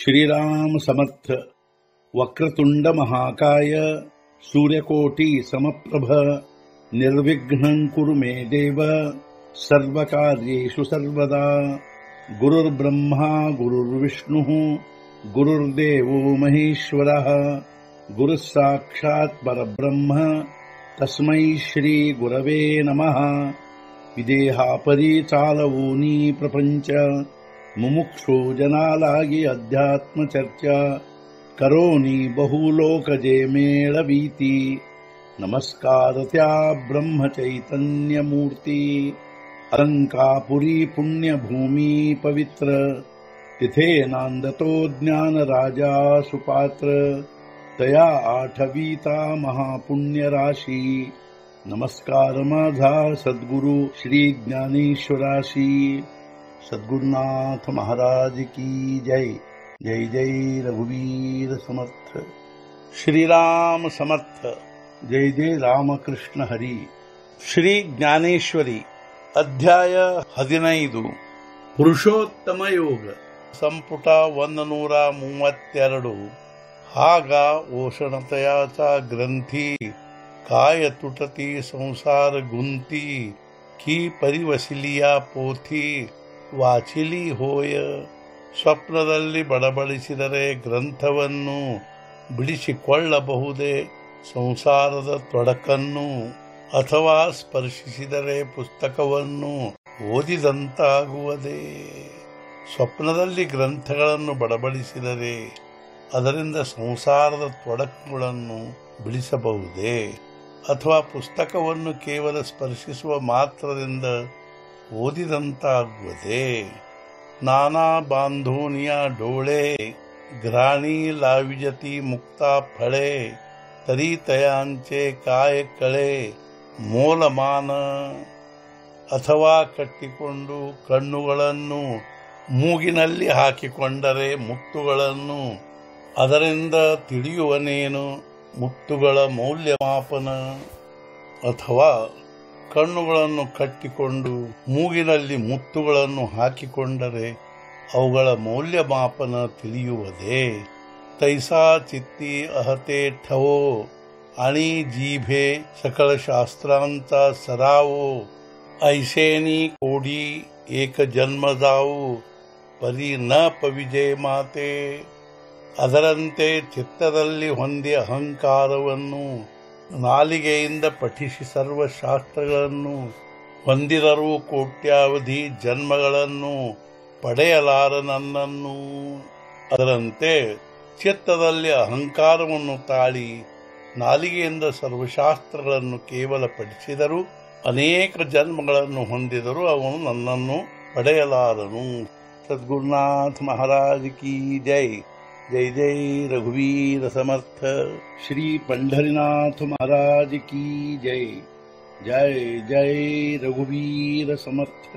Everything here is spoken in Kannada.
श्रीराम समर्थ। वक्रतुंड महाकाय सूर्यकोटि समप्रभ निर्विघ्नं कुरु मे देव सर्वकार्येषु सर्वदा। गुरुर्ब्रह्मा गुरुर्विष्णुः गुरुर्देवो महेश्वरः गुरुः साक्षात् परब्रह्म तस्मै श्री गुरवे नमः। विदेहापरि चालवूनी प्रपंच मुमुक्षु जनालागी अध्यात्म चर्चा करोनी बहुलोकजे मेळवीती। नमस्कार त्या ब्रह्म चैतन्य मूर्ती। अलंकापुरी पुण्यभूमी पवित्र तिथे नांदतो ज्ञान राजा सुपात्र। तया आठवीता महापुण्य राशी नमस्कार माझा सद्गुरु श्री ज्ञानेश्वराशी। सद्गुरुनाथ महाराज की जय। जय जय रघुवीर समर्थ। श्रीराम समर्थ। जय जय रामकृष्ण हरी। ಶ್ರೀ ಜ್ಞಾನೇಶ್ವರಿ ಅಧ್ಯಾಯ 15 ಪುರುಷೋತ್ತಮ ಯೋಗ ಸಂಪುಟ 132 ಹಾಗ ಓಷಣತಯಾचा ग्रंथी काय तुटती संसार गुंती की परिवसिलिया पोथी ವಾಚಿಲಿ ಹೋಯ। ಸ್ವಪ್ನದಲ್ಲಿ ಬಡಬಡಿಸಿದರೆ ಗ್ರಂಥವನ್ನು ಬಿಡಿಸಿಕೊಳ್ಳಬಹುದೇ ಸಂಸಾರದ ತೊಡಕನ್ನು, ಅಥವಾ ಸ್ಪರ್ಶಿಸಿದರೆ ಪುಸ್ತಕವನ್ನು ಓದಿದಂತಾಗುವುದೇ? ಸ್ವಪ್ನದಲ್ಲಿ ಗ್ರಂಥಗಳನ್ನು ಬಡಬಡಿಸಿದರೆ ಅದರಿಂದ ಸಂಸಾರದ ತೊಡಕುಗಳನ್ನು ಬಿಡಿಸಬಹುದೇ, ಅಥವಾ ಪುಸ್ತಕವನ್ನು ಕೇವಲ ಸ್ಪರ್ಶಿಸುವ ಮಾತ್ರದಿಂದ ಓದಿದಂತಾಗುವುದೇ? नाना बांधोनिया डोळे घ्राणी लाविजती मुक्ता फळे तरी तयांचे काय कळे मोलमान। ಅಥವಾ ಕಟ್ಟಿಕೊಂಡು ಕಣ್ಣುಗಳನ್ನು ಮೂಗಿನಲ್ಲಿ ಹಾಕಿಕೊಂಡರೆ ಮುತ್ತುಗಳನ್ನು ಅದರಿಂದ ತಿಳಿಯುವನೇನು ಮುತ್ತುಗಳ ಮೌಲ್ಯಮಾಪನ? ಅಥವಾ ಕಣ್ಣುಗಳನ್ನು ಕಟ್ಟಿಕೊಂಡು ಮೂಗಿನಲ್ಲಿ ಮುತ್ತುಗಳನ್ನು ಹಾಕಿಕೊಂಡರೆ ಅವುಗಳ ಮೌಲ್ಯಮಾಪನ ತಿಳಿಯುವುದೇ? ತೈಸಾ ಚಿತ್ತಿ ಅಹತೆ ठवो आणि जीभे सकळ शास्त्रांचा सरावो। ऐसेनी कोडी एक जन्म जाऊ परी न ಪವಿಜೆ ಮಾತೆ। ಅದರಂತೆ ಚಿತ್ತದಲ್ಲಿ ಹೊಂದಿ ಅಹಂಕಾರವನ್ನು ನಾಲಿಗೆಯಿಂದ ಪಠಿಸಿ ಸರ್ವಶಾಸ್ತ್ರಗಳನ್ನು ಹೊಂದಿದರೂ ಕೋಟ್ಯಾವಧಿ ಜನ್ಮಗಳನ್ನು ಪಡೆಯಲಾರ ನನ್ನನ್ನು। ಅದರಂತೆ ಚಿತ್ತದಲ್ಲಿ ಅಹಂಕಾರವನ್ನು ತಾಳಿ ನಾಲಿಗೆಯಿಂದ ಸರ್ವಶಾಸ್ತ್ರಗಳನ್ನು ಕೇವಲ ಪಠಿಸಿದರೂ ಅನೇಕ ಜನ್ಮಗಳನ್ನು ಹೊಂದಿದರೂ ಅವನು ನನ್ನನ್ನು ಪಡೆಯಲಾರನು। ಸದ್ಗುರುನಾಥ ಮಹಾರಾಜ್ ಕಿ ಜೈ। जय जय रघुवीर समर्थ। श्री पंढरीनाथ महाराज की जय। जय जय रघुवीर समर्थ।